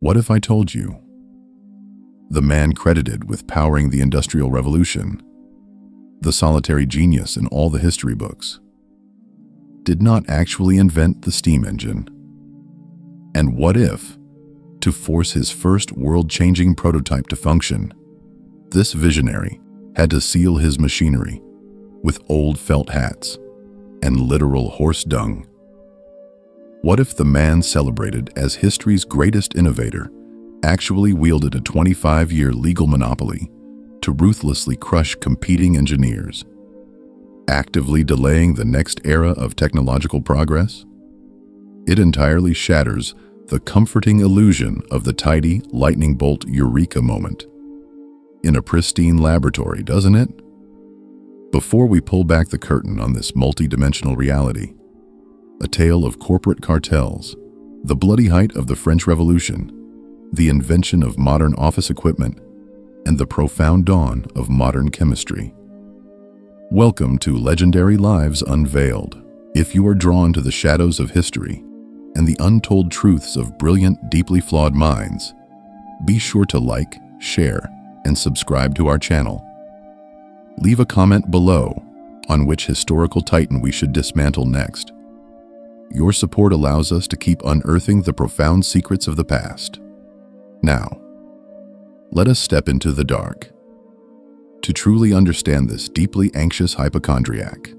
What if I told you the man credited with powering the Industrial Revolution, the solitary genius in all the history books, did not actually invent the steam engine? And what if, to force his first world-changing prototype to function, this visionary had to seal his machinery with old felt hats and literal horse dung? What if the man celebrated as history's greatest innovator actually wielded a 25-year legal monopoly to ruthlessly crush competing engineers, actively delaying the next era of technological progress? It entirely shatters the comforting illusion of the tidy lightning bolt eureka moment in a pristine laboratory, doesn't it? Before we pull back the curtain on this multi-dimensional reality, a tale of corporate cartels, the bloody height of the French Revolution, the invention of modern office equipment, and the profound dawn of modern chemistry. Welcome to Legendary Lives Unveiled. If you are drawn to the shadows of history and the untold truths of brilliant, deeply flawed minds, be sure to like, share, and subscribe to our channel. Leave a comment below on which historical titan we should dismantle next. Your support allows us to keep unearthing the profound secrets of the past. Now, let us step into the dark. To truly understand this deeply anxious hypochondriac,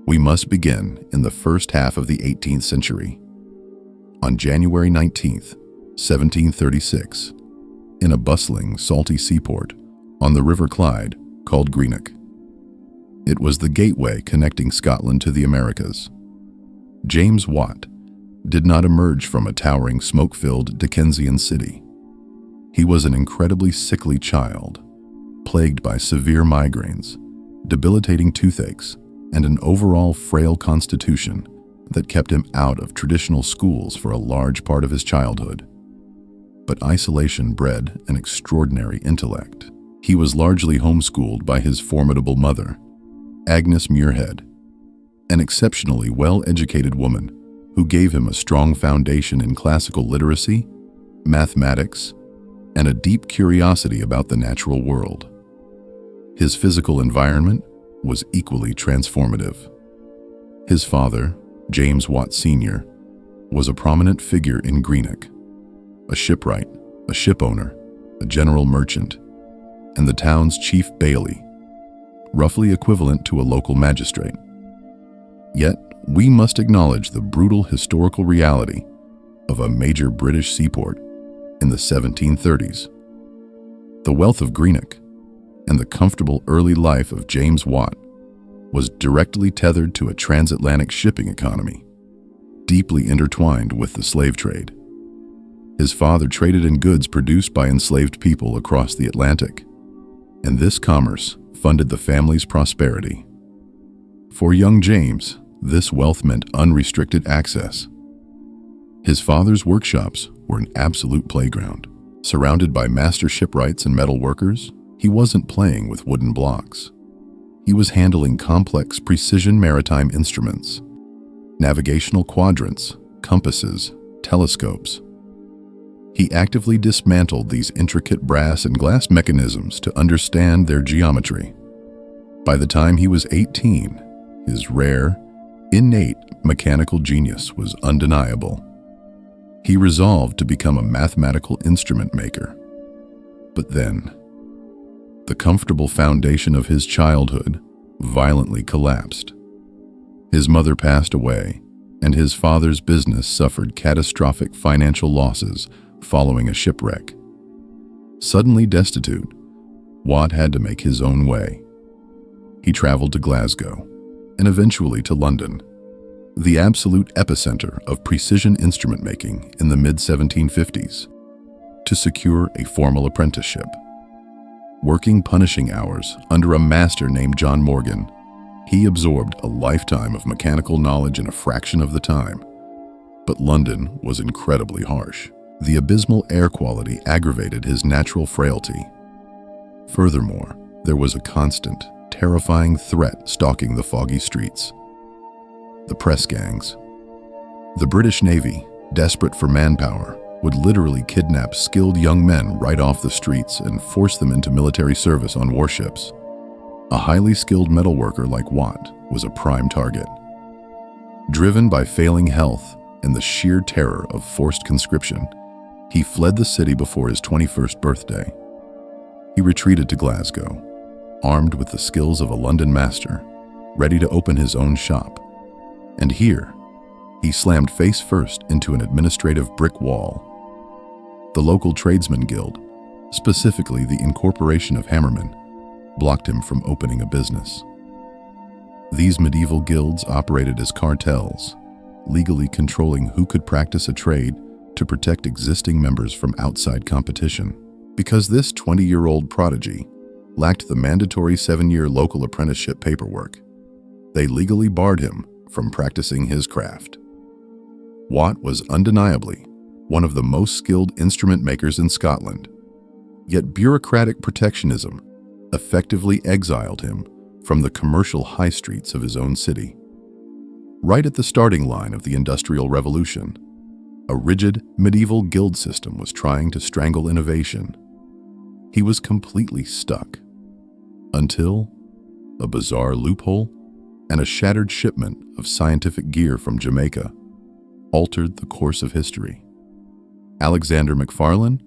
we must begin in the first half of the 18th century. On January 19th, 1736, in a bustling, salty seaport on the River Clyde called Greenock. It was the gateway connecting Scotland to the Americas. James Watt did not emerge from a towering, smoke-filled Dickensian city. He was an incredibly sickly child, plagued by severe migraines, debilitating toothaches, and an overall frail constitution that kept him out of traditional schools for a large part of his childhood. But isolation bred an extraordinary intellect. He was largely homeschooled by his formidable mother, Agnes Muirhead, an exceptionally well-educated woman who gave him a strong foundation in classical literacy, mathematics, and a deep curiosity about the natural world. His physical environment was equally transformative. His father, James Watt Sr., was a prominent figure in Greenock, a shipwright, a shipowner, a general merchant, and the town's chief bailey, roughly equivalent to a local magistrate. Yet, we must acknowledge the brutal historical reality of a major British seaport in the 1730s. The wealth of Greenock and the comfortable early life of James Watt was directly tethered to a transatlantic shipping economy, deeply intertwined with the slave trade. His father traded in goods produced by enslaved people across the Atlantic, and this commerce funded the family's prosperity. For young James, this wealth meant unrestricted access. His father's workshops were an absolute playground. Surrounded by master shipwrights and metal workers, he wasn't playing with wooden blocks. He was handling complex precision maritime instruments, navigational quadrants, compasses, telescopes. He actively dismantled these intricate brass and glass mechanisms to understand their geometry. By the time he was 18, his rare, innate mechanical genius was undeniable. He resolved to become a mathematical instrument maker. But then, the comfortable foundation of his childhood violently collapsed. His mother passed away, and his father's business suffered catastrophic financial losses following a shipwreck. Suddenly destitute, Watt had to make his own way. He traveled to Glasgow, and eventually to London, the absolute epicenter of precision instrument making in the mid-1750s, to secure a formal apprenticeship. Working punishing hours under a master named John Morgan, he absorbed a lifetime of mechanical knowledge in a fraction of the time. But London was incredibly harsh. The abysmal air quality aggravated his natural frailty. Furthermore, there was a constant, terrifying threat stalking the foggy streets: the press gangs. The British Navy, desperate for manpower, would literally kidnap skilled young men right off the streets and force them into military service on warships. A highly skilled metalworker like Watt was a prime target. Driven by failing health and the sheer terror of forced conscription, he fled the city before his 21st birthday. He retreated to Glasgow, armed with the skills of a London master, ready to open his own shop. And here, he slammed face first into an administrative brick wall. The local tradesman guild, specifically the Incorporation of Hammermen, blocked him from opening a business. These medieval guilds operated as cartels, legally controlling who could practice a trade to protect existing members from outside competition. Because this 20-year-old prodigy lacked the mandatory 7-year local apprenticeship paperwork, they legally barred him from practicing his craft. Watt was undeniably one of the most skilled instrument makers in Scotland, yet bureaucratic protectionism effectively exiled him from the commercial high streets of his own city. Right at the starting line of the Industrial Revolution, a rigid medieval guild system was trying to strangle innovation. He was completely stuck, until a bizarre loophole and a shattered shipment of scientific gear from Jamaica altered the course of history. Alexander Macfarlane,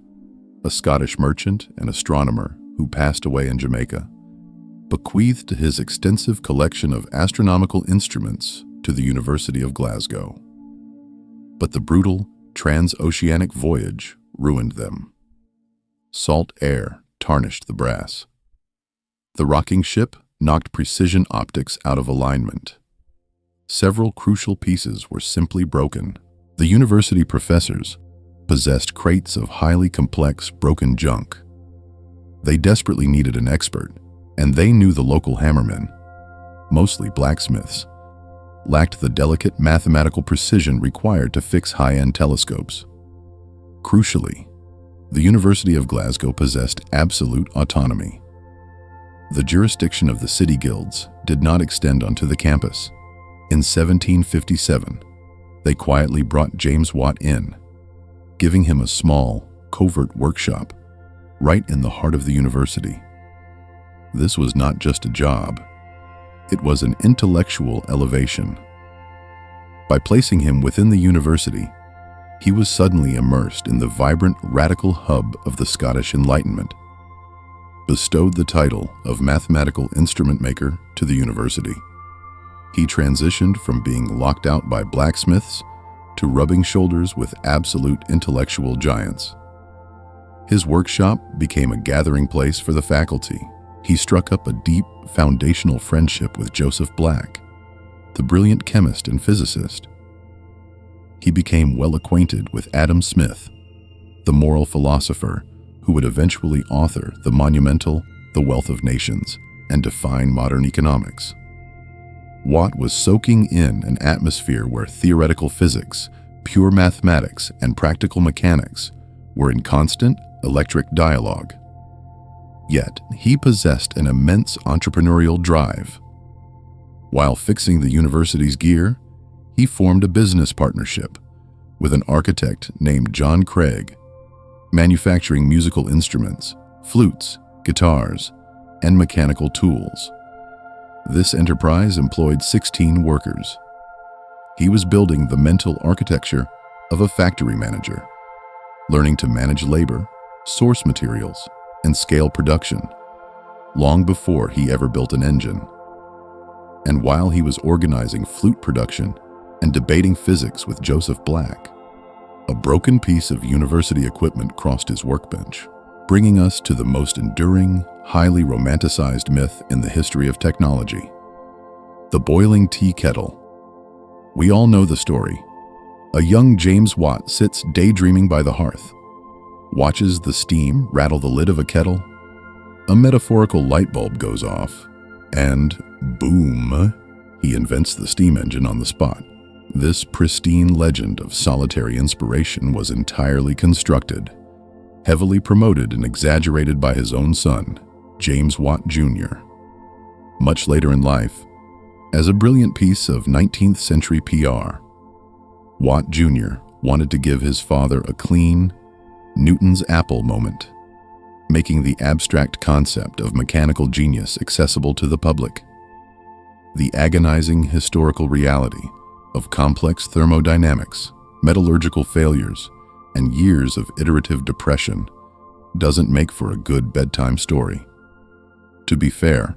a Scottish merchant and astronomer who passed away in Jamaica, bequeathed his extensive collection of astronomical instruments to the University of Glasgow. But the brutal transoceanic voyage ruined them. Salt air tarnished the brass. The rocking ship knocked precision optics out of alignment. Several crucial pieces were simply broken. The university professors possessed crates of highly complex broken junk. They desperately needed an expert, and they knew the local hammermen, mostly blacksmiths, lacked the delicate mathematical precision required to fix high-end telescopes. Crucially, the University of Glasgow possessed absolute autonomy. The jurisdiction of the city guilds did not extend onto the campus. In 1757, they quietly brought James Watt in, giving him a small, covert workshop right in the heart of the university. This was not just a job. It was an intellectual elevation. By placing him within the university, he was suddenly immersed in the vibrant, radical hub of the Scottish Enlightenment. Bestowed the title of mathematical instrument maker to the university, he transitioned from being locked out by blacksmiths to rubbing shoulders with absolute intellectual giants. His workshop became a gathering place for the faculty. He struck up a deep, foundational friendship with Joseph Black, the brilliant chemist and physicist. He became well acquainted with Adam Smith, the moral philosopher who would eventually author the monumental The Wealth of Nations and define modern economics. Watt was soaking in an atmosphere where theoretical physics, pure mathematics, and practical mechanics were in constant electric dialogue. Yet, he possessed an immense entrepreneurial drive. While fixing the university's gear, he formed a business partnership with an architect named John Craig, manufacturing musical instruments, flutes, guitars, and mechanical tools. This enterprise employed 16 workers. He was building the mental architecture of a factory manager, learning to manage labor, source materials, and scale production, long before he ever built an engine. And while he was organizing flute production and debating physics with Joseph Black, a broken piece of university equipment crossed his workbench, bringing us to the most enduring, highly romanticized myth in the history of technology: the boiling tea kettle. We all know the story. A young James Watt sits daydreaming by the hearth, watches the steam rattle the lid of a kettle. A metaphorical light bulb goes off, and boom, he invents the steam engine on the spot. This pristine legend of solitary inspiration was entirely constructed, heavily promoted and exaggerated by his own son, James Watt Jr. Much later in life, as a brilliant piece of 19th century PR, Watt Jr. wanted to give his father a clean, Newton's apple moment, making the abstract concept of mechanical genius accessible to the public. The agonizing historical reality of complex thermodynamics, metallurgical failures, and years of iterative depression doesn't make for a good bedtime story. To be fair,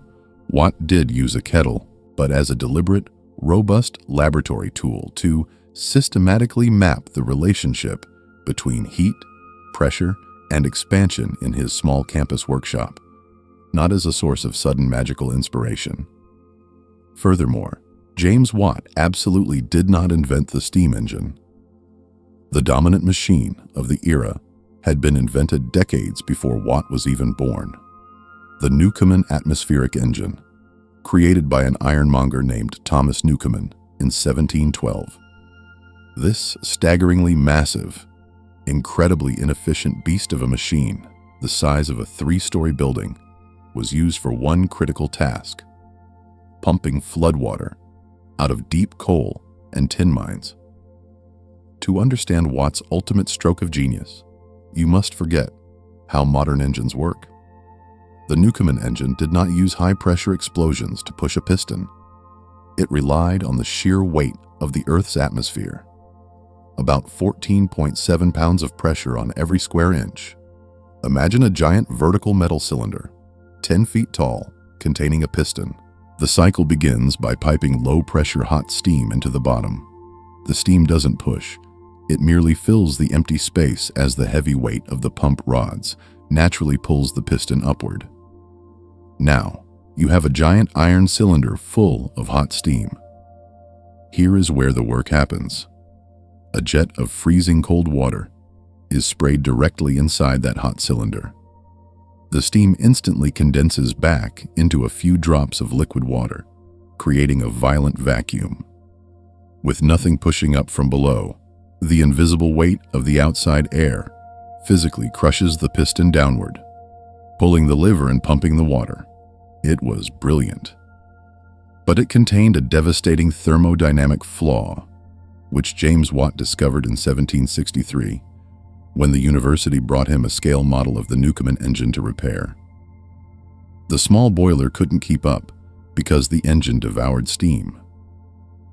Watt did use a kettle, but as a deliberate, robust laboratory tool to systematically map the relationship between heat, pressure, and expansion in his small campus workshop, not as a source of sudden magical inspiration. Furthermore, James Watt absolutely did not invent the steam engine. The dominant machine of the era had been invented decades before Watt was even born. The Newcomen atmospheric engine, created by an ironmonger named Thomas Newcomen in 1712. This staggeringly massive, incredibly inefficient beast of a machine, the size of a 3-story building, was used for one critical task: pumping floodwater out of deep coal and tin mines. To understand Watt's ultimate stroke of genius, you must forget how modern engines work. The Newcomen engine did not use high-pressure explosions to push a piston. It relied on the sheer weight of the Earth's atmosphere, about 14.7 pounds of pressure on every square inch. Imagine a giant vertical metal cylinder, 10 feet tall, containing a piston. The cycle begins by piping low-pressure hot steam into the bottom. The steam doesn't push. It merely fills the empty space as the heavy weight of the pump rods naturally pulls the piston upward. Now, you have a giant iron cylinder full of hot steam. Here is where the work happens. A jet of freezing cold water is sprayed directly inside that hot cylinder. The steam instantly condenses back into a few drops of liquid water, creating a violent vacuum. With nothing pushing up from below, the invisible weight of the outside air physically crushes the piston downward, pulling the lever and pumping the water. It was brilliant. But it contained a devastating thermodynamic flaw, which James Watt discovered in 1763, when the university brought him a scale model of the Newcomen engine to repair. The small boiler couldn't keep up because the engine devoured steam.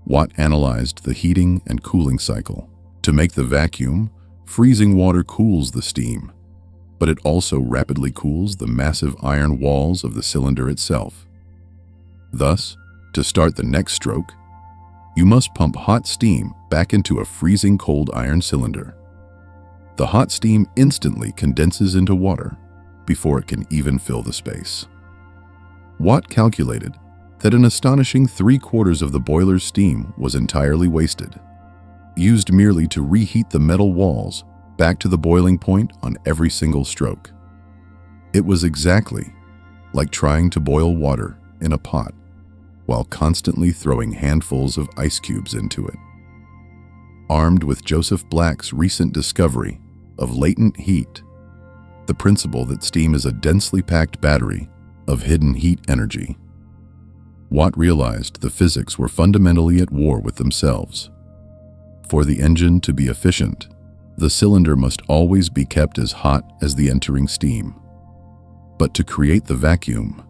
Watt analyzed the heating and cooling cycle. To make the vacuum, freezing water cools the steam, but it also rapidly cools the massive iron walls of the cylinder itself. Thus, to start the next stroke, you must pump hot steam back into a freezing cold iron cylinder. The hot steam instantly condenses into water before it can even fill the space. Watt calculated that an astonishing 3/4 of the boiler's steam was entirely wasted, used merely to reheat the metal walls back to the boiling point on every single stroke. It was exactly like trying to boil water in a pot while constantly throwing handfuls of ice cubes into it. Armed with Joseph Black's recent discovery of latent heat, the principle that steam is a densely packed battery of hidden heat energy, Watt realized the physics were fundamentally at war with themselves. For the engine to be efficient, the cylinder must always be kept as hot as the entering steam. But to create the vacuum,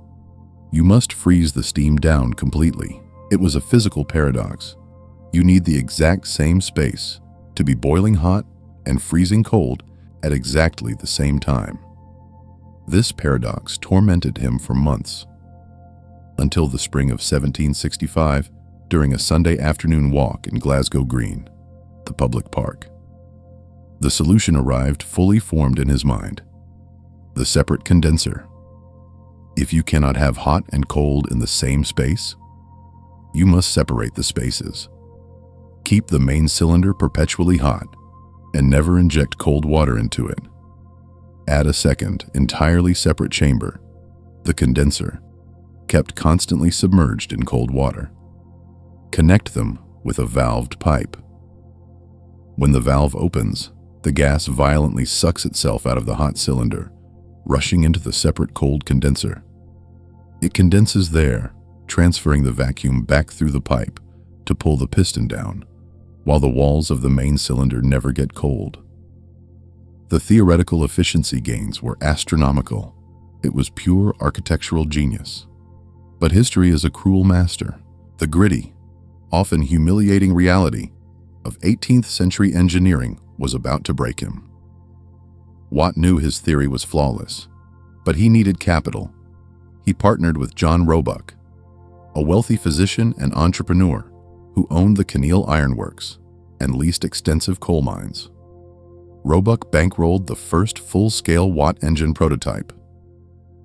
you must freeze the steam down completely. It was a physical paradox. You need the exact same space to be boiling hot and freezing cold at exactly the same time. This paradox tormented him for months, until the spring of 1765 during a Sunday afternoon walk in Glasgow Green, the public park. The solution arrived fully formed in his mind: the separate condenser. If you cannot have hot and cold in the same space, you must separate the spaces. Keep the main cylinder perpetually hot and never inject cold water into it. Add a second, entirely separate chamber, the condenser, kept constantly submerged in cold water. Connect them with a valved pipe. When the valve opens, the gas violently sucks itself out of the hot cylinder, rushing into the separate cold condenser. It condenses there, transferring the vacuum back through the pipe to pull the piston down, while the walls of the main cylinder never get cold. The theoretical efficiency gains were astronomical. It was pure architectural genius. But history is a cruel master. The gritty, often humiliating reality of 18th century engineering was about to break him. Watt knew his theory was flawless, but he needed capital. He partnered with John Roebuck, a wealthy physician and entrepreneur who owned the Kinneil Iron Works and leased extensive coal mines. Roebuck bankrolled the first full-scale Watt engine prototype.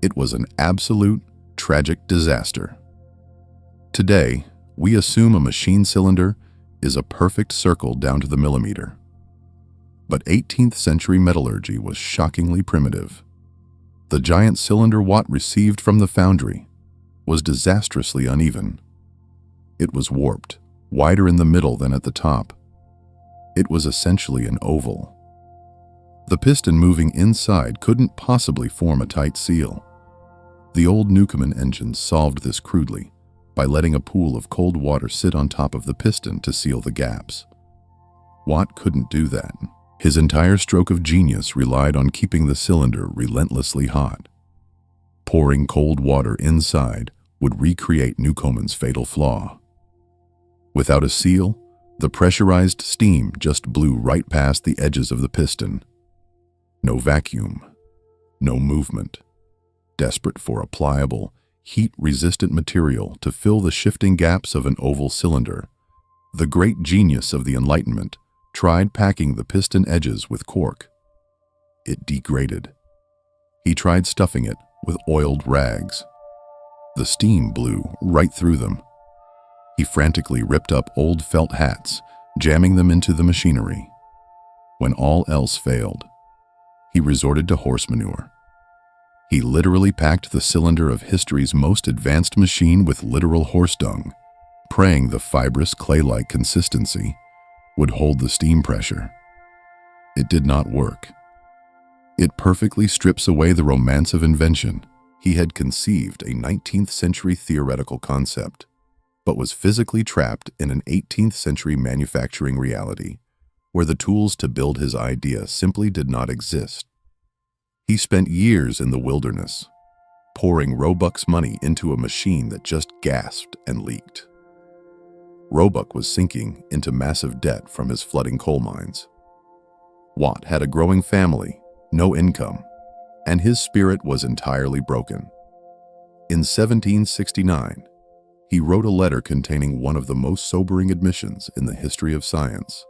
It was an absolute, tragic disaster. Today, we assume a machine cylinder is a perfect circle down to the millimeter. But 18th century metallurgy was shockingly primitive. The giant cylinder Watt received from the foundry was disastrously uneven. It was warped, wider in the middle than at the top. It was essentially an oval. The piston moving inside couldn't possibly form a tight seal. The old Newcomen engines solved this crudely by letting a pool of cold water sit on top of the piston to seal the gaps. Watt couldn't do that. His entire stroke of genius relied on keeping the cylinder relentlessly hot. Pouring cold water inside would recreate Newcomen's fatal flaw. Without a seal, the pressurized steam just blew right past the edges of the piston. No vacuum, no movement. Desperate for a pliable, heat-resistant material to fill the shifting gaps of an oval cylinder, the great genius of the Enlightenment tried packing the piston edges with cork. It degraded. He tried stuffing it with oiled rags. The steam blew right through them. He frantically ripped up old felt hats, jamming them into the machinery. When all else failed, he resorted to horse manure. He literally packed the cylinder of history's most advanced machine with literal horse dung, praying the fibrous clay-like consistency would hold the steam pressure. It did not work. It perfectly strips away the romance of invention. He had conceived a 19th century theoretical concept, but was physically trapped in an 18th century manufacturing reality, where the tools to build his idea simply did not exist. He spent years in the wilderness, pouring Roebuck's money into a machine that just gasped and leaked. Roebuck was sinking into massive debt from his flooding coal mines. Watt had a growing family, no income, and his spirit was entirely broken. In 1769, he wrote a letter containing one of the most sobering admissions in the history of science.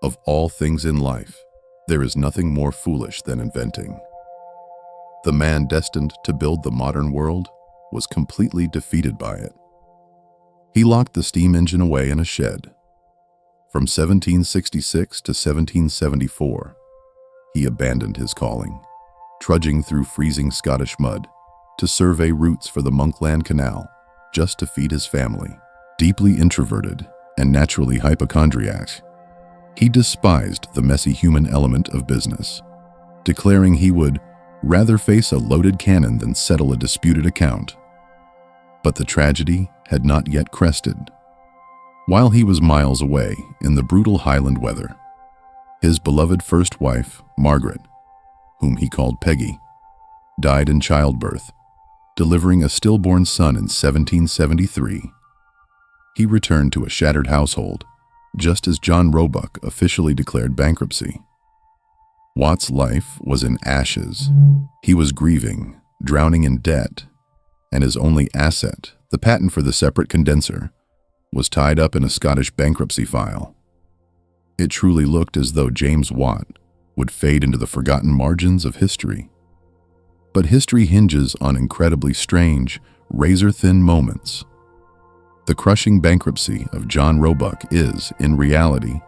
Of all things in life, there is nothing more foolish than inventing. The man destined to build the modern world was completely defeated by it. He locked the steam engine away in a shed. From 1766 to 1774, he abandoned his calling, trudging through freezing Scottish mud to survey routes for the Monkland Canal just to feed his family. Deeply introverted and naturally hypochondriac, he despised the messy human element of business, declaring he would rather face a loaded cannon than settle a disputed account. But the tragedy had not yet crested. While he was miles away in the brutal Highland weather, his beloved first wife, Margaret, whom he called Peggy, died in childbirth, delivering a stillborn son in 1773. He returned to a shattered household, just as John Roebuck officially declared bankruptcy. Watt's life was in ashes. He was grieving, drowning in debt, and his only asset, the patent for the separate condenser, was tied up in a Scottish bankruptcy file. It truly looked as though James Watt would fade into the forgotten margins of history. But history hinges on incredibly strange, razor-thin moments. The crushing bankruptcy of John Roebuck is, in reality,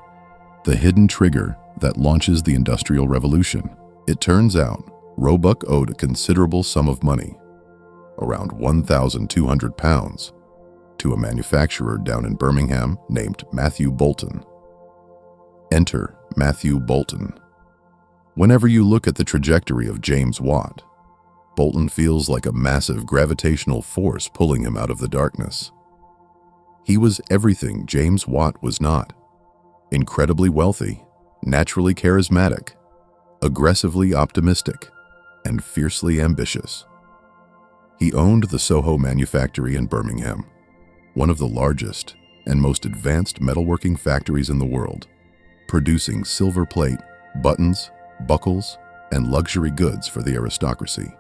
the hidden trigger that launches the Industrial Revolution. It turns out, Roebuck owed a considerable sum of money, around £1,200, to a manufacturer down in Birmingham named Matthew Boulton. Enter Matthew Boulton. Whenever you look at the trajectory of James Watt, Boulton feels like a massive gravitational force pulling him out of the darkness. He was everything James Watt was not: Incredibly wealthy, naturally charismatic, aggressively optimistic, and fiercely ambitious. He owned the Soho manufactory in Birmingham, one of the largest and most advanced metalworking factories in the world, producing silver plate, buttons, buckles, and luxury goods for the aristocracy.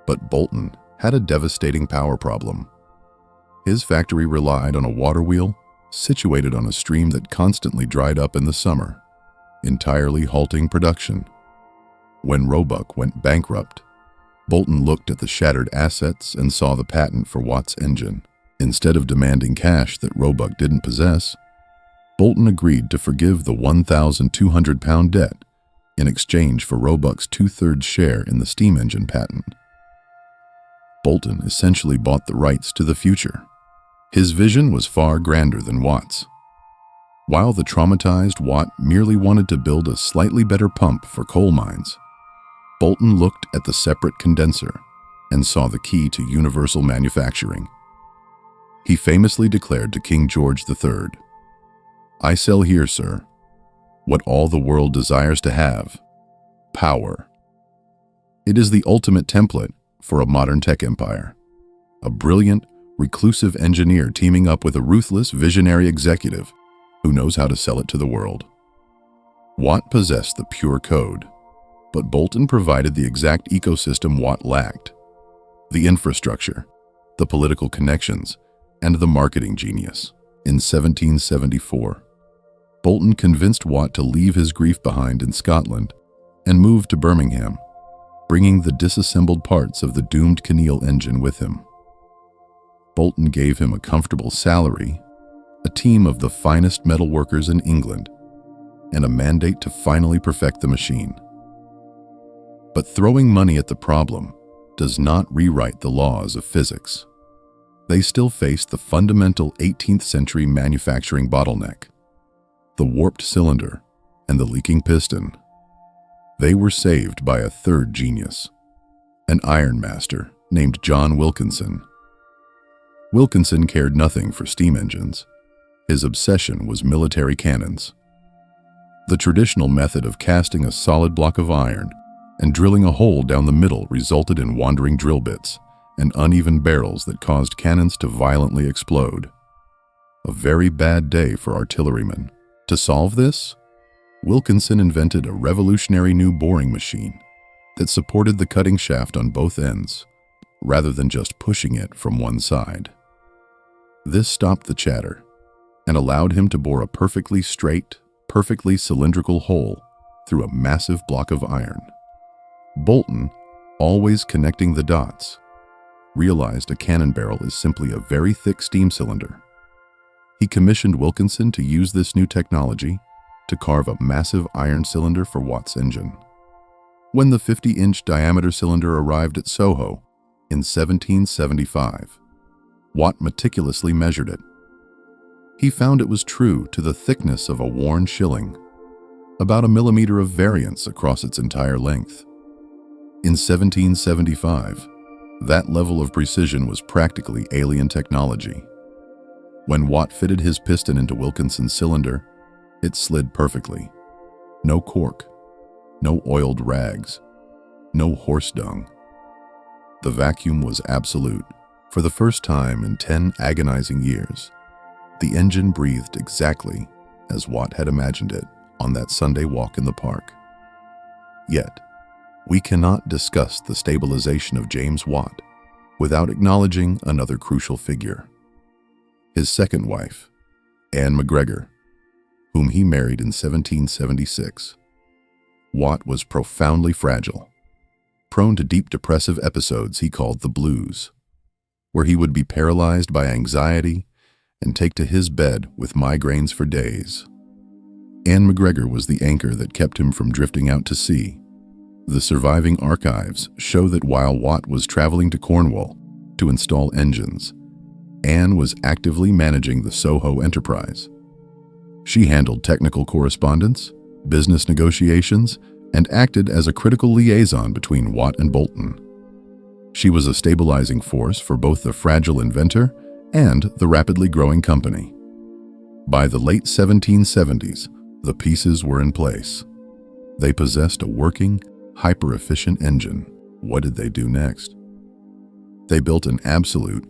But Bolton had a devastating power problem. His factory relied on a water wheel situated on a stream that constantly dried up in the summer, entirely halting production. When Roebuck went bankrupt, Bolton looked at the shattered assets and saw the patent for Watt's engine. Instead of demanding cash that Roebuck didn't possess, Bolton agreed to forgive the 1,200-pound debt in exchange for Roebuck's 2/3 share in the steam engine patent. Bolton essentially bought the rights to the future. His vision was far grander than Watt's. While the traumatized Watt merely wanted to build a slightly better pump for coal mines, Bolton looked at the separate condenser and saw the key to universal manufacturing. He famously declared to King George III, "I sell here, sir, what all the world desires to have, power." It is the ultimate template for a modern tech empire. A brilliant, reclusive engineer teaming up with a ruthless, visionary executive who knows how to sell it to the world. Watt possessed the pure code, but Bolton provided the exact ecosystem Watt lacked: the infrastructure, the political connections, and the marketing genius. In 1774, Bolton convinced Watt to leave his grief behind in Scotland and move to Birmingham, bringing the disassembled parts of the doomed Keneal engine with him. Bolton gave him a comfortable salary, a team of the finest metalworkers in England, and a mandate to finally perfect the machine. But throwing money at the problem does not rewrite the laws of physics. They still faced the fundamental 18th century manufacturing bottleneck: the warped cylinder and the leaking piston. They were saved by a third genius, an ironmaster named John Wilkinson. Wilkinson cared nothing for steam engines. His obsession was military cannons. The traditional method of casting a solid block of iron and drilling a hole down the middle resulted in wandering drill bits and uneven barrels that caused cannons to violently explode. A very bad day for artillerymen. To solve this, Wilkinson invented a revolutionary new boring machine that supported the cutting shaft on both ends, rather than just pushing it from one side. This stopped the chatter and allowed him to bore a perfectly straight, perfectly cylindrical hole through a massive block of iron. Bolton, always connecting the dots, realized a cannon barrel is simply a very thick steam cylinder. He commissioned Wilkinson to use this new technology to carve a massive iron cylinder for Watt's engine. When the 50-inch diameter cylinder arrived at Soho in 1775, Watt meticulously measured it. He found it was true to the thickness of a worn shilling, about a millimeter of variance across its entire length. In 1775, that level of precision was practically alien technology. When Watt fitted his piston into Wilkinson's cylinder, it slid perfectly. No cork, no oiled rags, no horse dung. The vacuum was absolute. For the first time in 10 agonizing years, the engine breathed exactly as Watt had imagined it on that Sunday walk in the park. Yet, we cannot discuss the stabilization of James Watt without acknowledging another crucial figure: his second wife, Anne McGregor, whom he married in 1776. Watt was profoundly fragile, prone to deep depressive episodes he called the blues, where he would be paralyzed by anxiety and take to his bed with migraines for days. Anne McGregor was the anchor that kept him from drifting out to sea. The surviving archives show that while Watt was traveling to Cornwall to install engines, Anne was actively managing the Soho enterprise. She handled technical correspondence, business negotiations, and acted as a critical liaison between Watt and Bolton. She was a stabilizing force for both the fragile inventor and the rapidly growing company. By the late 1770s, the pieces were in place. They possessed a working, hyper-efficient engine. What did they do next? They built an absolute,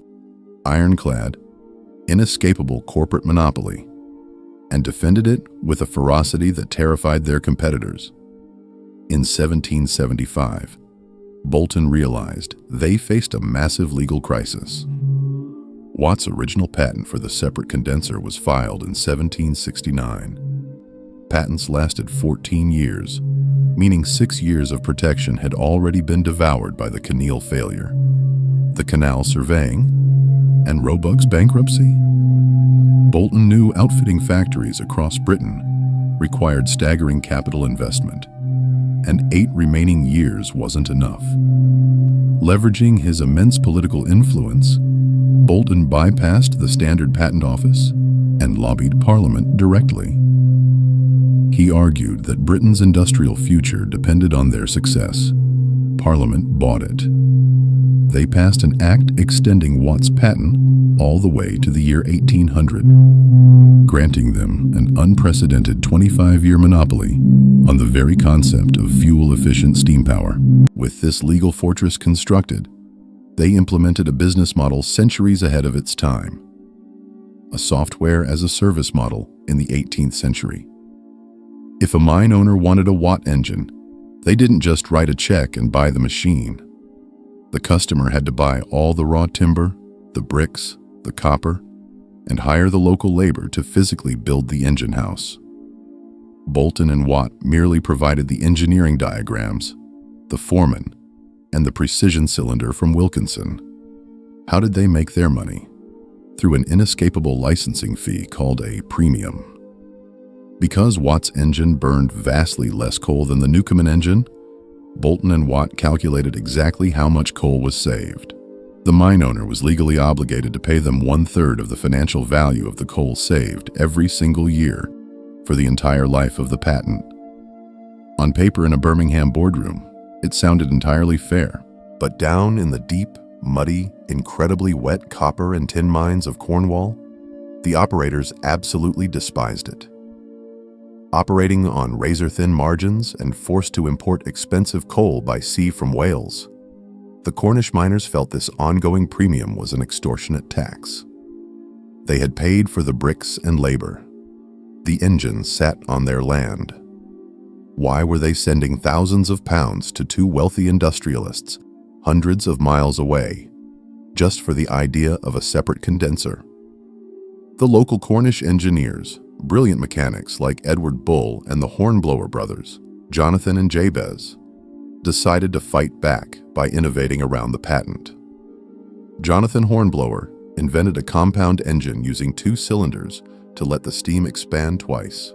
ironclad, inescapable corporate monopoly and defended it with a ferocity that terrified their competitors. In 1775, Bolton realized they faced a massive legal crisis. Watt's original patent for the separate condenser was filed in 1769. Patents lasted 14 years, meaning 6 years of protection had already been devoured by the Canal failure, the Canal surveying, and Roebuck's bankruptcy. Bolton knew outfitting factories across Britain required staggering capital investment, and 8 remaining years wasn't enough. Leveraging his immense political influence, Bolton bypassed the Standard Patent Office and lobbied Parliament directly. He argued that Britain's industrial future depended on their success. Parliament bought it. They passed an act extending Watt's patent all the way to the year 1800, granting them an unprecedented 25-year monopoly on the very concept of fuel-efficient steam power. With this legal fortress constructed, they implemented a business model centuries ahead of its time, a software-as-a-service model in the 18th century. If a mine owner wanted a Watt engine, they didn't just write a check and buy the machine. The customer had to buy all the raw timber, the bricks, the copper, and hire the local labor to physically build the engine house. Bolton and Watt merely provided the engineering diagrams, the foreman, and the precision cylinder from Wilkinson. How did they make their money? Through an inescapable licensing fee called a premium. Because Watt's engine burned vastly less coal than the Newcomen engine, Bolton and Watt calculated exactly how much coal was saved. The mine owner was legally obligated to pay them 1/3 of the financial value of the coal saved every single year for the entire life of the patent. On paper in a Birmingham boardroom, it sounded entirely fair, but down in the deep, muddy, incredibly wet copper and tin mines of Cornwall, the operators absolutely despised it. Operating on razor-thin margins and forced to import expensive coal by sea from Wales, the Cornish miners felt this ongoing premium was an extortionate tax. They had paid for the bricks and labor. The engines sat on their land. Why were they sending thousands of pounds to 2 wealthy industrialists hundreds of miles away, just for the idea of a separate condenser? The local Cornish engineers, brilliant mechanics like Edward Bull and the Hornblower brothers, Jonathan and Jabez, decided to fight back by innovating around the patent. Jonathan Hornblower invented a compound engine using 2 cylinders to let the steam expand twice.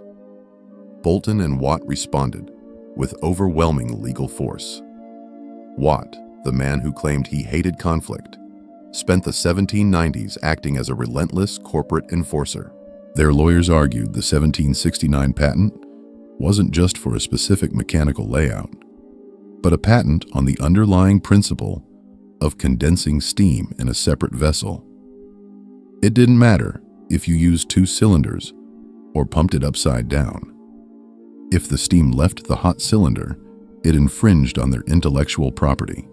Bolton and Watt responded with overwhelming legal force. Watt, the man who claimed he hated conflict, spent the 1790s acting as a relentless corporate enforcer. Their lawyers argued the 1769 patent wasn't just for a specific mechanical layout, but a patent on the underlying principle of condensing steam in a separate vessel. It didn't matter if you used 2 cylinders or pumped it upside down. If the steam left the hot cylinder, it infringed on their intellectual property.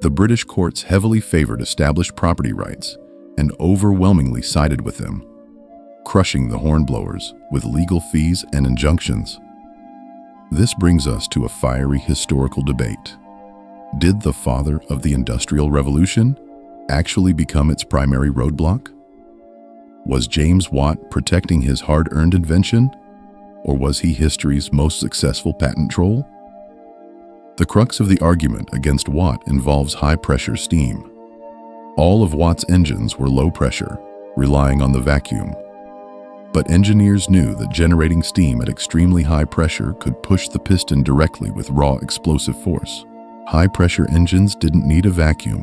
The British courts heavily favored established property rights and overwhelmingly sided with them, crushing the Hornblowers with legal fees and injunctions. This brings us to a fiery historical debate. Did the father of the Industrial Revolution actually become its primary roadblock? Was James Watt protecting his hard-earned invention, or was he history's most successful patent troll? The crux of the argument against Watt involves high-pressure steam. All of Watt's engines were low pressure, relying on the vacuum. But engineers knew that generating steam at extremely high pressure could push the piston directly with raw explosive force. High-pressure engines didn't need a vacuum,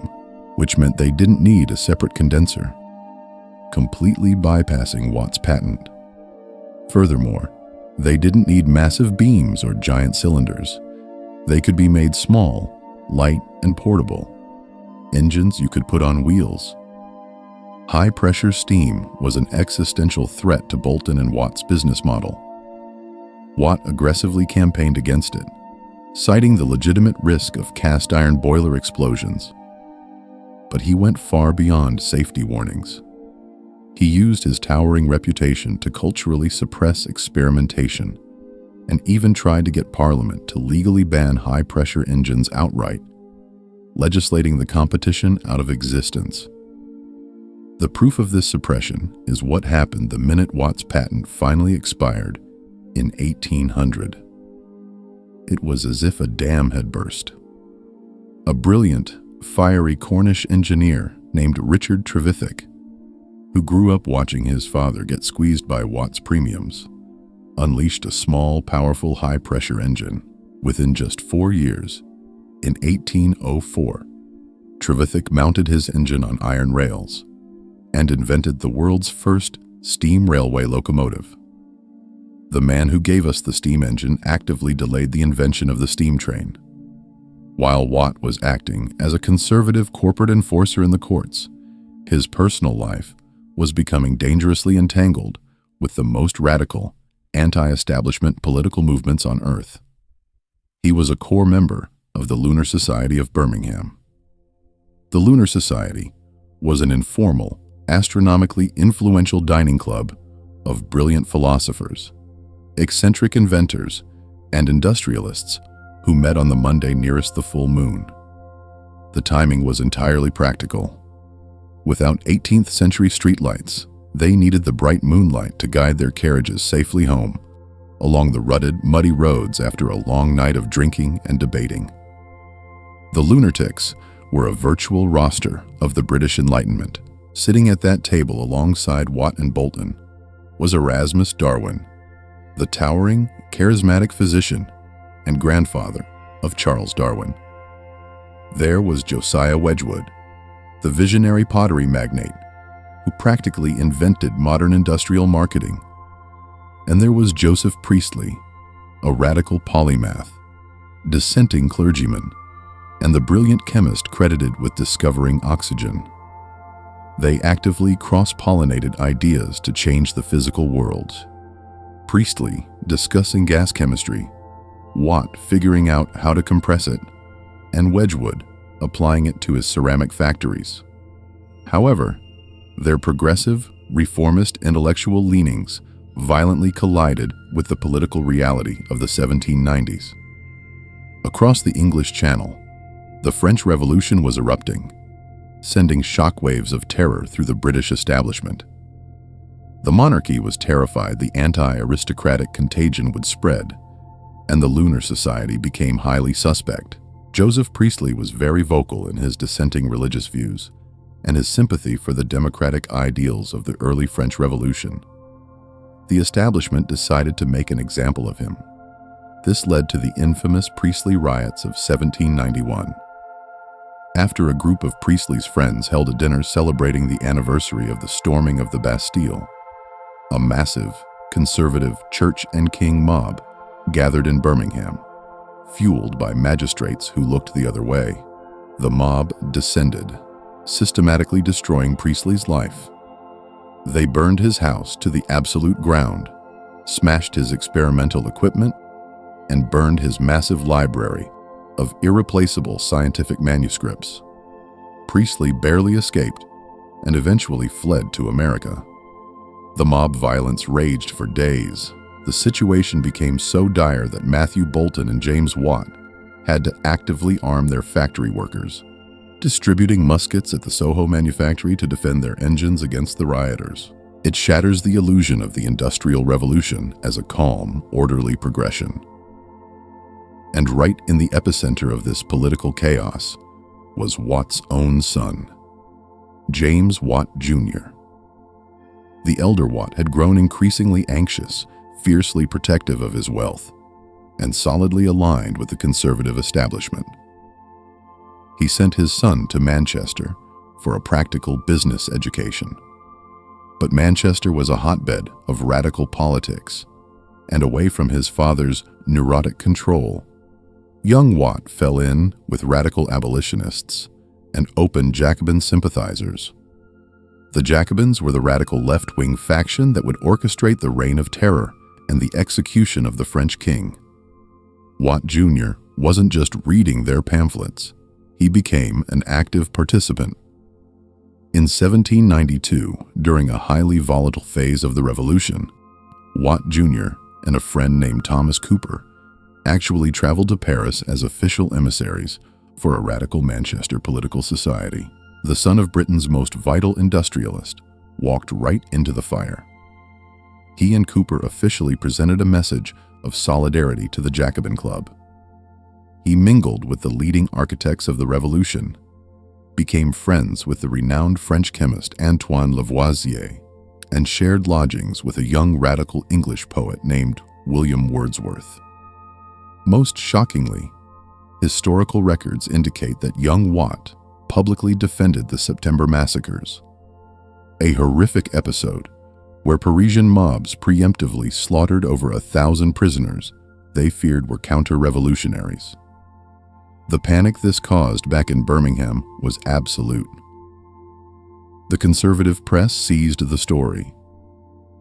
which meant they didn't need a separate condenser, completely bypassing Watt's patent. Furthermore, they didn't need massive beams or giant cylinders. They could be made small, light, and portable. Engines you could put on wheels. High-pressure steam was an existential threat to Boulton and Watt's business model. Watt aggressively campaigned against it, citing the legitimate risk of cast iron boiler explosions. But he went far beyond safety warnings. He used his towering reputation to culturally suppress experimentation, and even tried to get Parliament to legally ban high-pressure engines outright, legislating the competition out of existence. The proof of this suppression is what happened the minute Watt's patent finally expired in 1800. It was as if a dam had burst. A brilliant, fiery Cornish engineer named Richard Trevithick, who grew up watching his father get squeezed by Watt's premiums, unleashed a small, powerful high-pressure engine. Within just 4 years, in 1804, Trevithick mounted his engine on iron rails and invented the world's first steam railway locomotive. The man who gave us the steam engine actively delayed the invention of the steam train. While Watt was acting as a conservative corporate enforcer in the courts, his personal life was becoming dangerously entangled with the most radical, anti-establishment political movements on Earth. He was a core member of the Lunar Society of Birmingham. The Lunar Society was an informal, astronomically influential dining club of brilliant philosophers, eccentric inventors, and industrialists who met on the Monday nearest the full moon. The timing was entirely practical. Without 18th century streetlights, they needed the bright moonlight to guide their carriages safely home along the rutted, muddy roads after a long night of drinking and debating. The lunatics were a virtual roster of the British Enlightenment. Sitting at that table alongside Watt and Boulton was Erasmus Darwin, the towering, charismatic physician and grandfather of Charles Darwin. There was Josiah Wedgwood, the visionary pottery magnate who practically invented modern industrial marketing. And there was Joseph Priestley, a radical polymath, dissenting clergyman, and the brilliant chemist credited with discovering oxygen. They actively cross-pollinated ideas to change the physical world. Priestley discussing gas chemistry, Watt figuring out how to compress it, and Wedgwood applying it to his ceramic factories. However, their progressive, reformist intellectual leanings violently collided with the political reality of the 1790s. Across the English Channel, the French Revolution was erupting, sending shockwaves of terror through the British establishment. The monarchy was terrified the anti-aristocratic contagion would spread, and the Lunar Society became highly suspect. Joseph Priestley was very vocal in his dissenting religious views and his sympathy for the democratic ideals of the early French Revolution. The establishment decided to make an example of him. This led to the infamous Priestley riots of 1791. After a group of Priestley's friends held a dinner celebrating the anniversary of the storming of the Bastille, a massive, conservative church and king mob gathered in Birmingham, fueled by magistrates who looked the other way. The mob descended, systematically destroying Priestley's life. They burned his house to the absolute ground, smashed his experimental equipment, and burned his massive library of irreplaceable scientific manuscripts. Priestley barely escaped and eventually fled to America. The mob violence raged for days. The situation became so dire that Matthew Boulton and James Watt had to actively arm their factory workers, distributing muskets at the Soho manufactory to defend their engines against the rioters. It shatters the illusion of the Industrial Revolution as a calm, orderly progression. And right in the epicenter of this political chaos was Watt's own son, James Watt Jr. The elder Watt had grown increasingly anxious, fiercely protective of his wealth, and solidly aligned with the conservative establishment. He sent his son to Manchester for a practical business education. But Manchester was a hotbed of radical politics, and away from his father's neurotic control, young Watt fell in with radical abolitionists and open Jacobin sympathizers. The Jacobins were the radical left-wing faction that would orchestrate the Reign of Terror and the execution of the French king. Watt Jr. wasn't just reading their pamphlets. He became an active participant. In 1792, during a highly volatile phase of the Revolution, Watt Jr. and a friend named Thomas Cooper actually traveled to Paris as official emissaries for a radical Manchester political society. The son of Britain's most vital industrialist walked right into the fire. He and Cooper officially presented a message of solidarity to the Jacobin Club. He mingled with the leading architects of the Revolution, became friends with the renowned French chemist Antoine Lavoisier, and shared lodgings with a young radical English poet named William Wordsworth. Most shockingly, historical records indicate that young Watt publicly defended the September massacres, a horrific episode where Parisian mobs preemptively slaughtered over 1,000 prisoners they feared were counter-revolutionaries. The panic this caused back in Birmingham was absolute. The conservative press seized the story.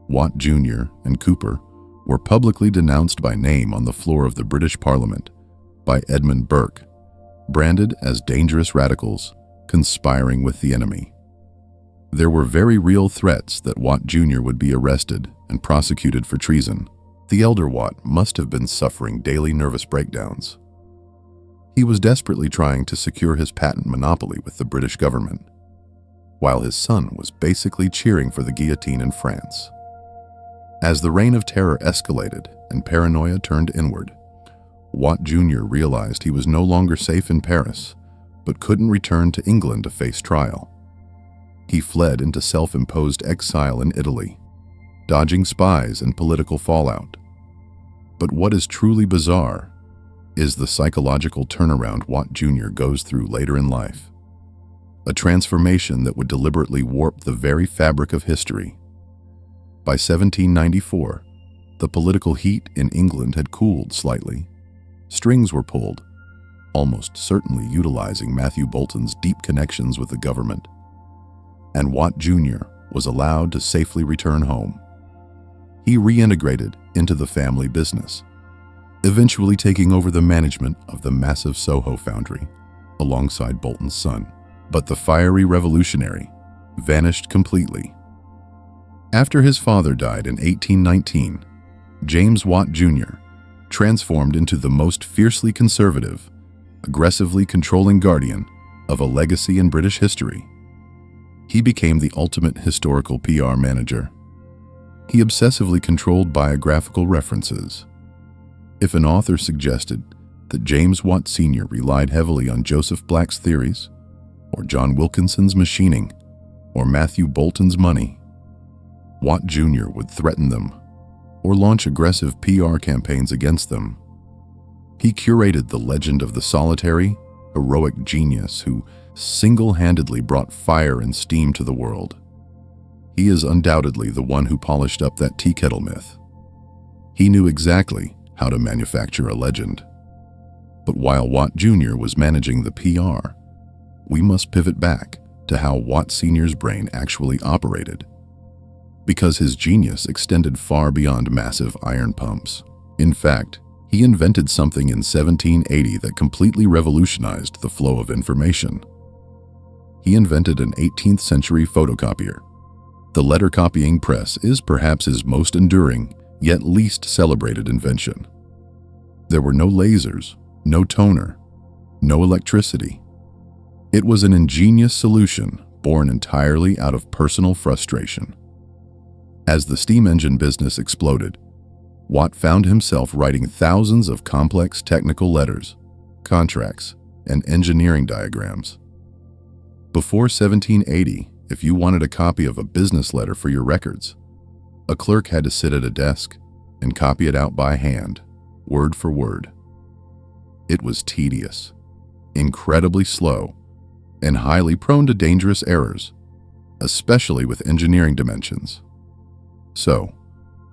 Watt Jr. and Cooper were publicly denounced by name on the floor of the British Parliament by Edmund Burke, branded as dangerous radicals conspiring with the enemy. There were very real threats that Watt Jr. would be arrested and prosecuted for treason. The elder Watt must have been suffering daily nervous breakdowns. He was desperately trying to secure his patent monopoly with the British government, while his son was basically cheering for the guillotine in France. As the Reign of Terror escalated and paranoia turned inward, Watt Jr. realized he was no longer safe in Paris, but couldn't return to England to face trial. He fled into self-imposed exile in Italy, dodging spies and political fallout. But what is truly bizarre is the psychological turnaround Watt Jr. goes through later in life, a transformation that would deliberately warp the very fabric of history. By 1794, the political heat in England had cooled slightly. Strings were pulled, almost certainly utilizing Matthew Boulton's deep connections with the government, and Watt Jr. was allowed to safely return home. He reintegrated into the family business, eventually taking over the management of the massive Soho foundry alongside Boulton's son. But the fiery revolutionary vanished completely. After his father died in 1819, James Watt Jr. transformed into the most fiercely conservative, aggressively controlling guardian of a legacy in British history. He became the ultimate historical PR manager. He obsessively controlled biographical references. If an author suggested that James Watt Sr. relied heavily on Joseph Black's theories, or John Wilkinson's machining, or Matthew Boulton's money, Watt Jr. would threaten them or launch aggressive PR campaigns against them. He curated the legend of the solitary, heroic genius who single-handedly brought fire and steam to the world. He is undoubtedly the one who polished up that tea kettle myth. He knew exactly how to manufacture a legend. But while Watt Jr. was managing the PR, we must pivot back to how Watt Sr.'s brain actually operated, because his genius extended far beyond massive iron pumps. In fact, he invented something in 1780 that completely revolutionized the flow of information. He invented an 18th century photocopier. The letter copying press is perhaps his most enduring, yet least celebrated invention. There were no lasers, no toner, no electricity. It was an ingenious solution born entirely out of personal frustration. As the steam engine business exploded, Watt found himself writing thousands of complex technical letters, contracts, and engineering diagrams. Before 1780, if you wanted a copy of a business letter for your records, a clerk had to sit at a desk and copy it out by hand, word for word. It was tedious, incredibly slow, and highly prone to dangerous errors, especially with engineering dimensions. So,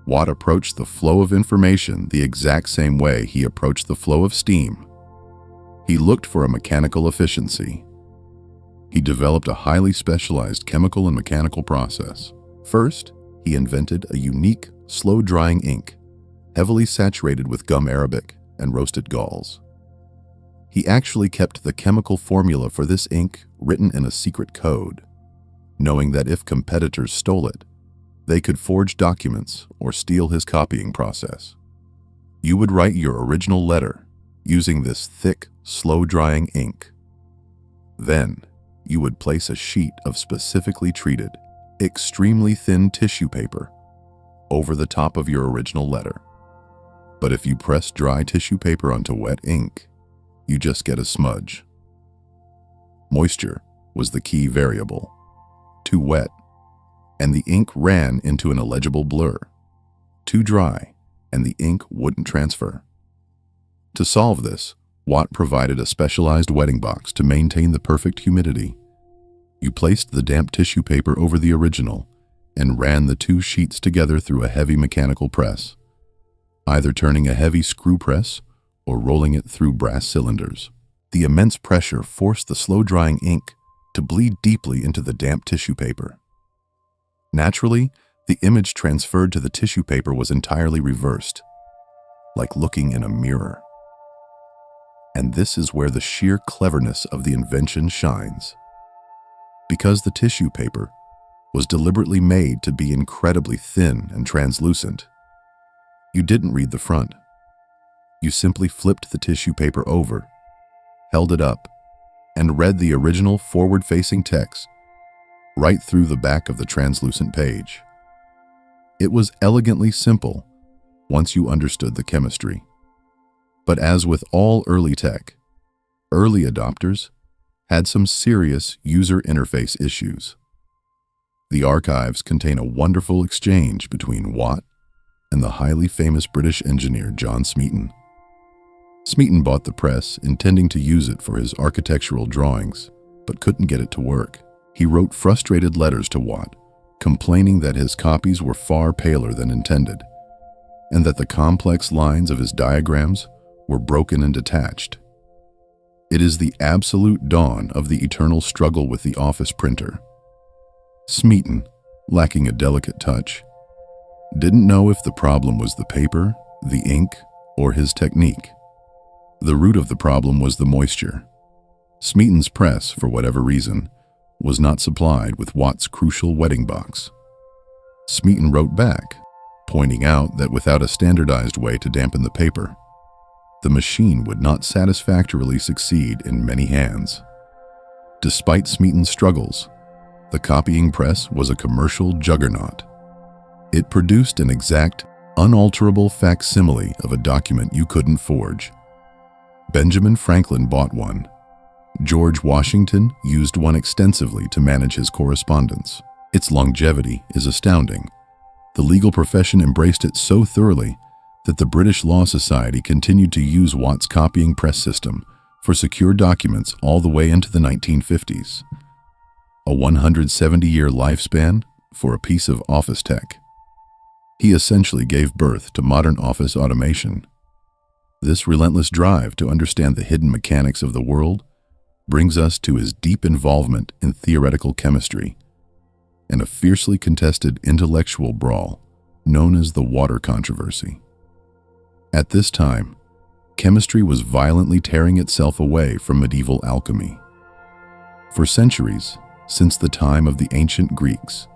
Watt approached the flow of information the exact same way he approached the flow of steam. He looked for a mechanical efficiency. He developed a highly specialized chemical and mechanical process. First, he invented a unique, slow-drying ink, heavily saturated with gum arabic and roasted galls. He actually kept the chemical formula for this ink written in a secret code, knowing that if competitors stole it, they could forge documents or steal his copying process. You would write your original letter using this thick, slow-drying ink. Then, you would place a sheet of specifically treated, extremely thin tissue paper over the top of your original letter. But if you press dry tissue paper onto wet ink, you just get a smudge. Moisture was the key variable. Too wet, and the ink ran into an illegible blur. Too dry, and the ink wouldn't transfer. To solve this, Watt provided a specialized wetting box to maintain the perfect humidity. You placed the damp tissue paper over the original and ran the two sheets together through a heavy mechanical press, either turning a heavy screw press or rolling it through brass cylinders. The immense pressure forced the slow-drying ink to bleed deeply into the damp tissue paper. Naturally, the image transferred to the tissue paper was entirely reversed, like looking in a mirror. And this is where the sheer cleverness of the invention shines. Because the tissue paper was deliberately made to be incredibly thin and translucent, you didn't read the front. You simply flipped the tissue paper over, held it up, and read the original forward-facing text right through the back of the translucent page. It was elegantly simple once you understood the chemistry. But as with all early tech, early adopters had some serious user interface issues. The archives contain a wonderful exchange between Watt and the highly famous British engineer John Smeaton. Smeaton bought the press intending to use it for his architectural drawings, but couldn't get it to work. He wrote frustrated letters to Watt, complaining that his copies were far paler than intended, and that the complex lines of his diagrams were broken and detached. It is the absolute dawn of the eternal struggle with the office printer. Smeaton, lacking a delicate touch, didn't know if the problem was the paper, the ink, or his technique. The root of the problem was the moisture. Smeaton's press, for whatever reason, was not supplied with Watt's crucial wetting box. Smeaton wrote back, pointing out that without a standardized way to dampen the paper, the machine would not satisfactorily succeed in many hands. Despite Smeaton's struggles, the copying press was a commercial juggernaut. It produced an exact, unalterable facsimile of a document you couldn't forge. Benjamin Franklin bought one. George Washington used one extensively to manage his correspondence. Its longevity is astounding. The legal profession embraced it so thoroughly that the British Law Society continued to use Watt's copying press system for secure documents all the way into the 1950s. A 170-year lifespan for a piece of office tech. He essentially gave birth to modern office automation. This relentless drive to understand the hidden mechanics of the world brings us to his deep involvement in theoretical chemistry and a fiercely contested intellectual brawl known as the water controversy. At this time, chemistry was violently tearing itself away from medieval alchemy. For centuries, since the time of the ancient Greeks,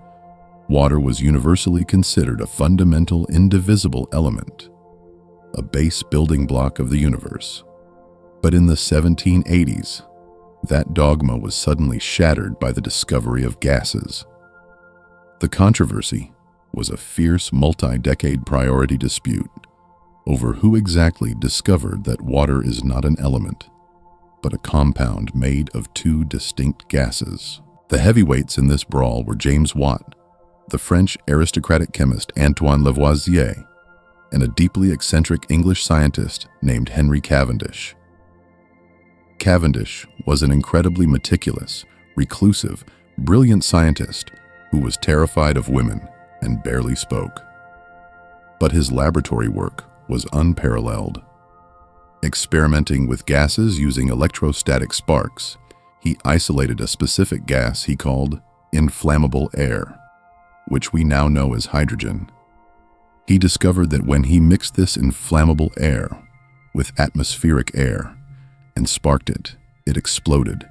water was universally considered a fundamental, indivisible element, a base building block of the universe. But in the 1780s, that dogma was suddenly shattered by the discovery of gases. The controversy was a fierce multi-decade priority dispute over who exactly discovered that water is not an element, but a compound made of two distinct gases. The heavyweights in this brawl were James Watt, the French aristocratic chemist Antoine Lavoisier, and a deeply eccentric English scientist named Henry Cavendish. Cavendish was an incredibly meticulous, reclusive, brilliant scientist who was terrified of women and barely spoke. But his laboratory work was unparalleled. Experimenting with gases using electrostatic sparks, he isolated a specific gas he called inflammable air, which we now know as hydrogen. He discovered that when he mixed this inflammable air with atmospheric air and sparked it, it exploded,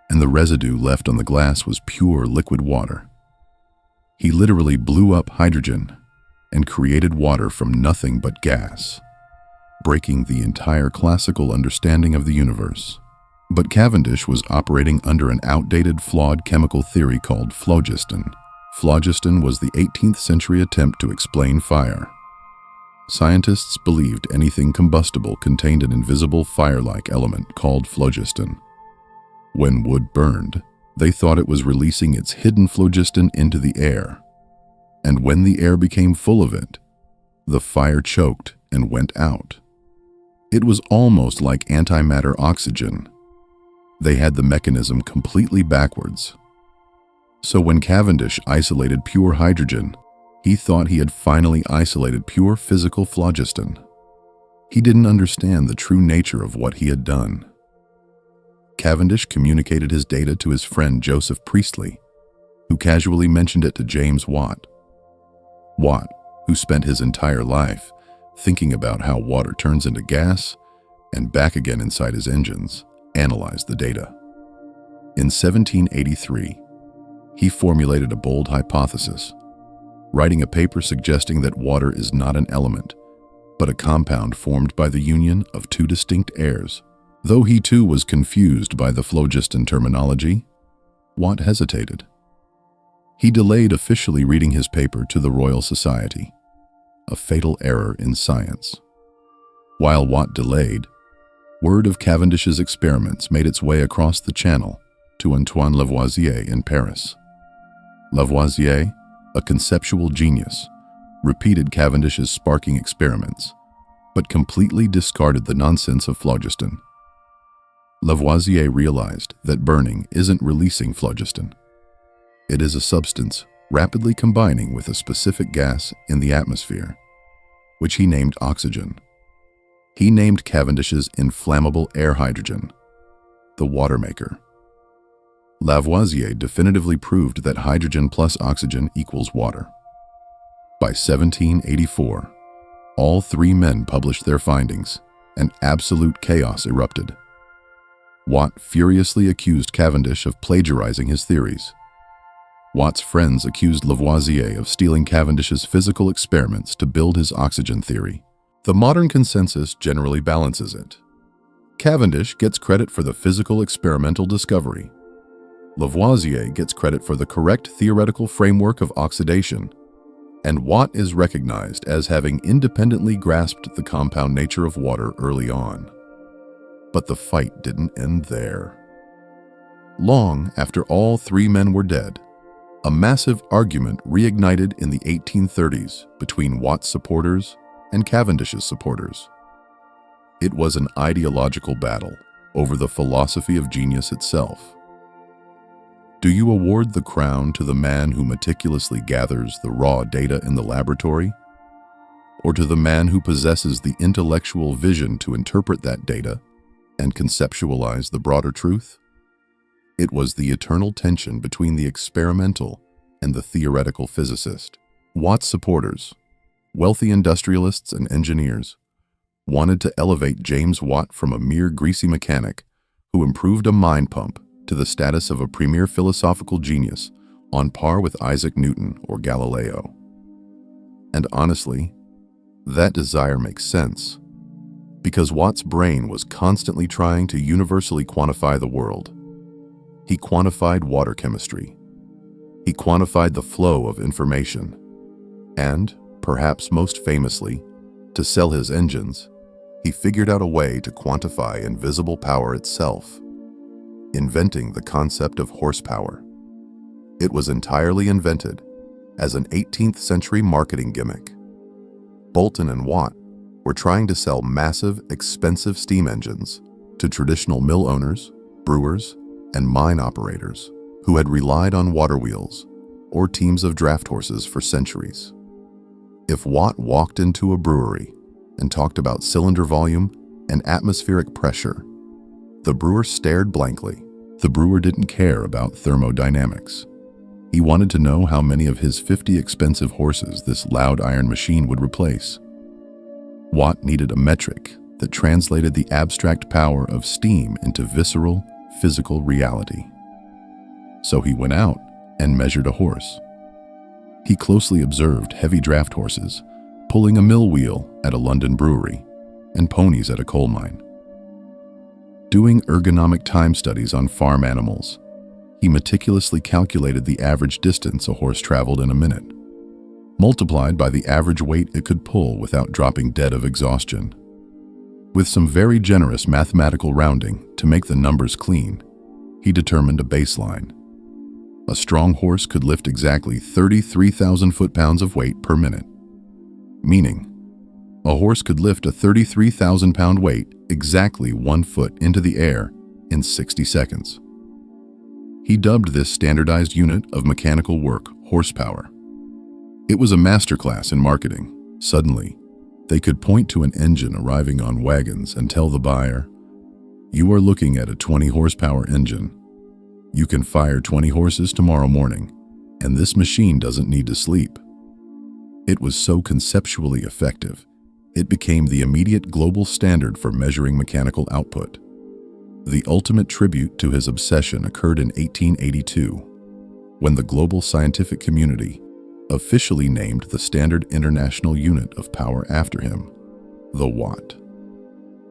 and the residue left on the glass was pure liquid water. He literally blew up hydrogen and created water from nothing but gas, breaking the entire classical understanding of the universe. But Cavendish was operating under an outdated, flawed chemical theory called phlogiston. Phlogiston was the 18th century attempt to explain fire. Scientists believed anything combustible contained an invisible fire-like element called phlogiston. When wood burned, they thought it was releasing its hidden phlogiston into the air. And when the air became full of it, the fire choked and went out. It was almost like antimatter oxygen. They had the mechanism completely backwards. So when Cavendish isolated pure hydrogen, he thought he had finally isolated pure physical phlogiston. He didn't understand the true nature of what he had done. Cavendish communicated his data to his friend Joseph Priestley, who casually mentioned it to James Watt. Watt, who spent his entire life thinking about how water turns into gas and back again inside his engines, analyzed the data. In 1783, he formulated a bold hypothesis, writing a paper suggesting that water is not an element, but a compound formed by the union of two distinct airs. Though he too was confused by the phlogiston terminology, Watt hesitated. He delayed officially reading his paper to the Royal Society, a fatal error in science. While Watt delayed, word of Cavendish's experiments made its way across the Channel to Antoine Lavoisier in Paris. Lavoisier, a conceptual genius, repeated Cavendish's sparking experiments, but completely discarded the nonsense of phlogiston. Lavoisier realized that burning isn't releasing phlogiston. It is a substance rapidly combining with a specific gas in the atmosphere, which he named oxygen. He named Cavendish's inflammable air hydrogen the water maker. Lavoisier definitively proved that hydrogen plus oxygen equals water. By 1784, all three men published their findings, and absolute chaos erupted. Watt furiously accused Cavendish of plagiarizing his theories. Watt's friends accused Lavoisier of stealing Cavendish's physical experiments to build his oxygen theory. The modern consensus generally balances it. Cavendish gets credit for the physical experimental discovery. Lavoisier gets credit for the correct theoretical framework of oxidation, and Watt is recognized as having independently grasped the compound nature of water early on. But the fight didn't end there. Long after all three men were dead, a massive argument reignited in the 1830s between Watt's supporters and Cavendish's supporters. It was an ideological battle over the philosophy of genius itself. Do you award the crown to the man who meticulously gathers the raw data in the laboratory, or to the man who possesses the intellectual vision to interpret that data and conceptualize the broader truth? It was the eternal tension between the experimental and the theoretical physicist. Watt's supporters, wealthy industrialists and engineers, wanted to elevate James Watt from a mere greasy mechanic who improved a mine pump to the status of a premier philosophical genius on par with Isaac Newton or Galileo. And honestly, that desire makes sense, because Watt's brain was constantly trying to universally quantify the world. He quantified water chemistry. He quantified the flow of information. And, perhaps most famously, to sell his engines, he figured out a way to quantify invisible power itself, inventing the concept of horsepower. It was entirely invented as an 18th century marketing gimmick. Boulton and Watt were trying to sell massive, expensive steam engines to traditional mill owners, brewers, and mine operators who had relied on water wheels or teams of draft horses for centuries. If Watt walked into a brewery and talked about cylinder volume and atmospheric pressure, the brewer stared blankly The brewer didn't care about thermodynamics. He wanted to know how many of his 50 expensive horses this loud iron machine would replace. Watt needed a metric that translated the abstract power of steam into visceral, physical reality. So he went out and measured a horse. He closely observed heavy draft horses pulling a mill wheel at a London brewery and ponies at a coal mine. Doing ergonomic time studies on farm animals, he meticulously calculated the average distance a horse traveled in a minute, multiplied by the average weight it could pull without dropping dead of exhaustion. With some very generous mathematical rounding to make the numbers clean, he determined a baseline. A strong horse could lift exactly 33,000 foot-pounds of weight per minute, meaning a horse could lift a 33,000-pound weight exactly 1 foot into the air in 60 seconds. He dubbed this standardized unit of mechanical work horsepower. It was a masterclass in marketing. Suddenly, they could point to an engine arriving on wagons and tell the buyer, "You are looking at a 20-horsepower engine. You can fire 20 horses tomorrow morning, and this machine doesn't need to sleep." It was so conceptually effective, it became the immediate global standard for measuring mechanical output. The ultimate tribute to his obsession occurred in 1882, when the global scientific community officially named the standard international unit of power after him, the watt.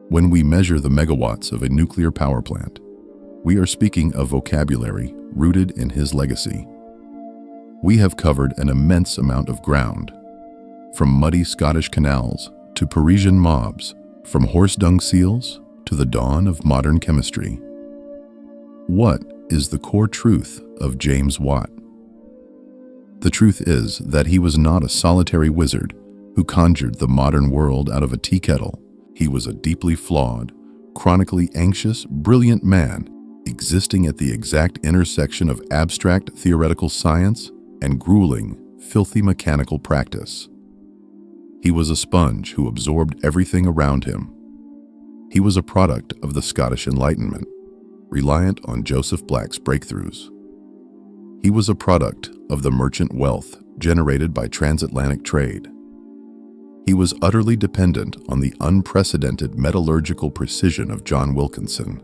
When we measure the megawatts of a nuclear power plant, we are speaking of vocabulary rooted in his legacy. We have covered an immense amount of ground, from muddy Scottish canals to Parisian mobs, from horse dung seals to the dawn of modern chemistry. What is the core truth of James Watt? The truth is that he was not a solitary wizard who conjured the modern world out of a tea kettle. He was a deeply flawed, chronically anxious, brilliant man existing at the exact intersection of abstract theoretical science and grueling, filthy mechanical practice. He was a sponge who absorbed everything around him. He was a product of the Scottish Enlightenment, reliant on Joseph Black's breakthroughs. He was a product of the merchant wealth generated by transatlantic trade. He was utterly dependent on the unprecedented metallurgical precision of John Wilkinson.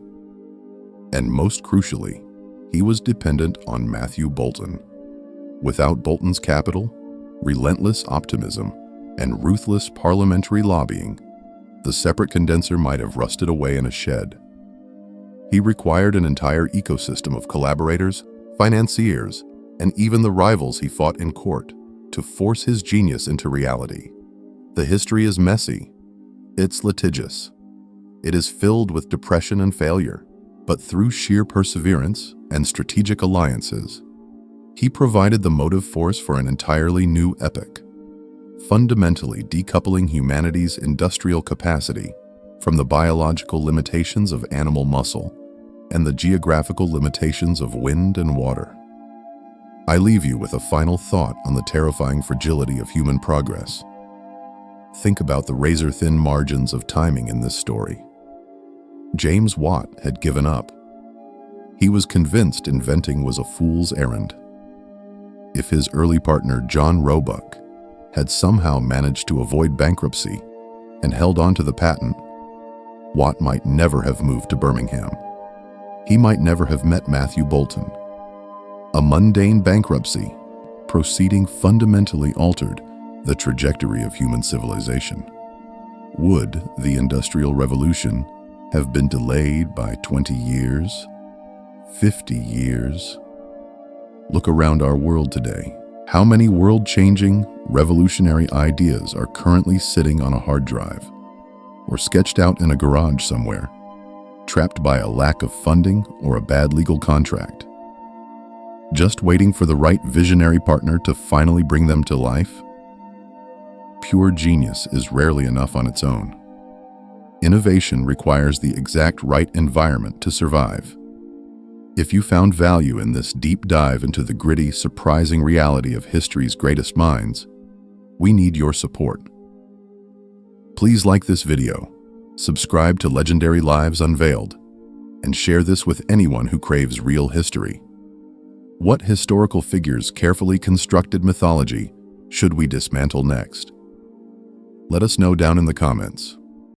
And most crucially, he was dependent on Matthew Boulton. Without Boulton's capital, relentless optimism, and ruthless parliamentary lobbying, the separate condenser might have rusted away in a shed. He required an entire ecosystem of collaborators, financiers, and even the rivals he fought in court to force his genius into reality. The history is messy. It's litigious. It is filled with depression and failure, but through sheer perseverance and strategic alliances, he provided the motive force for an entirely new epoch, fundamentally decoupling humanity's industrial capacity from the biological limitations of animal muscle and the geographical limitations of wind and water. I leave you with a final thought on the terrifying fragility of human progress. Think about the razor-thin margins of timing in this story. James Watt had given up. He was convinced inventing was a fool's errand. If his early partner, John Roebuck, had somehow managed to avoid bankruptcy and held on to the patent, Watt might never have moved to Birmingham. He might never have met Matthew Boulton. A mundane bankruptcy proceeding fundamentally altered the trajectory of human civilization. Would the Industrial Revolution have been delayed by 20 years, 50 years? Look around our world today. How many world-changing, revolutionary ideas are currently sitting on a hard drive or sketched out in a garage somewhere, trapped by a lack of funding or a bad legal contract, just waiting for the right visionary partner to finally bring them to life? Pure genius is rarely enough on its own. Innovation requires the exact right environment to survive. If you found value in this deep dive into the gritty, surprising reality of history's greatest minds, we need your support. Please like this video, subscribe to Legendary Lives Unveiled, and share this with anyone who craves real history. What historical figures' carefully constructed mythology should we dismantle next? Let us know down in the comments.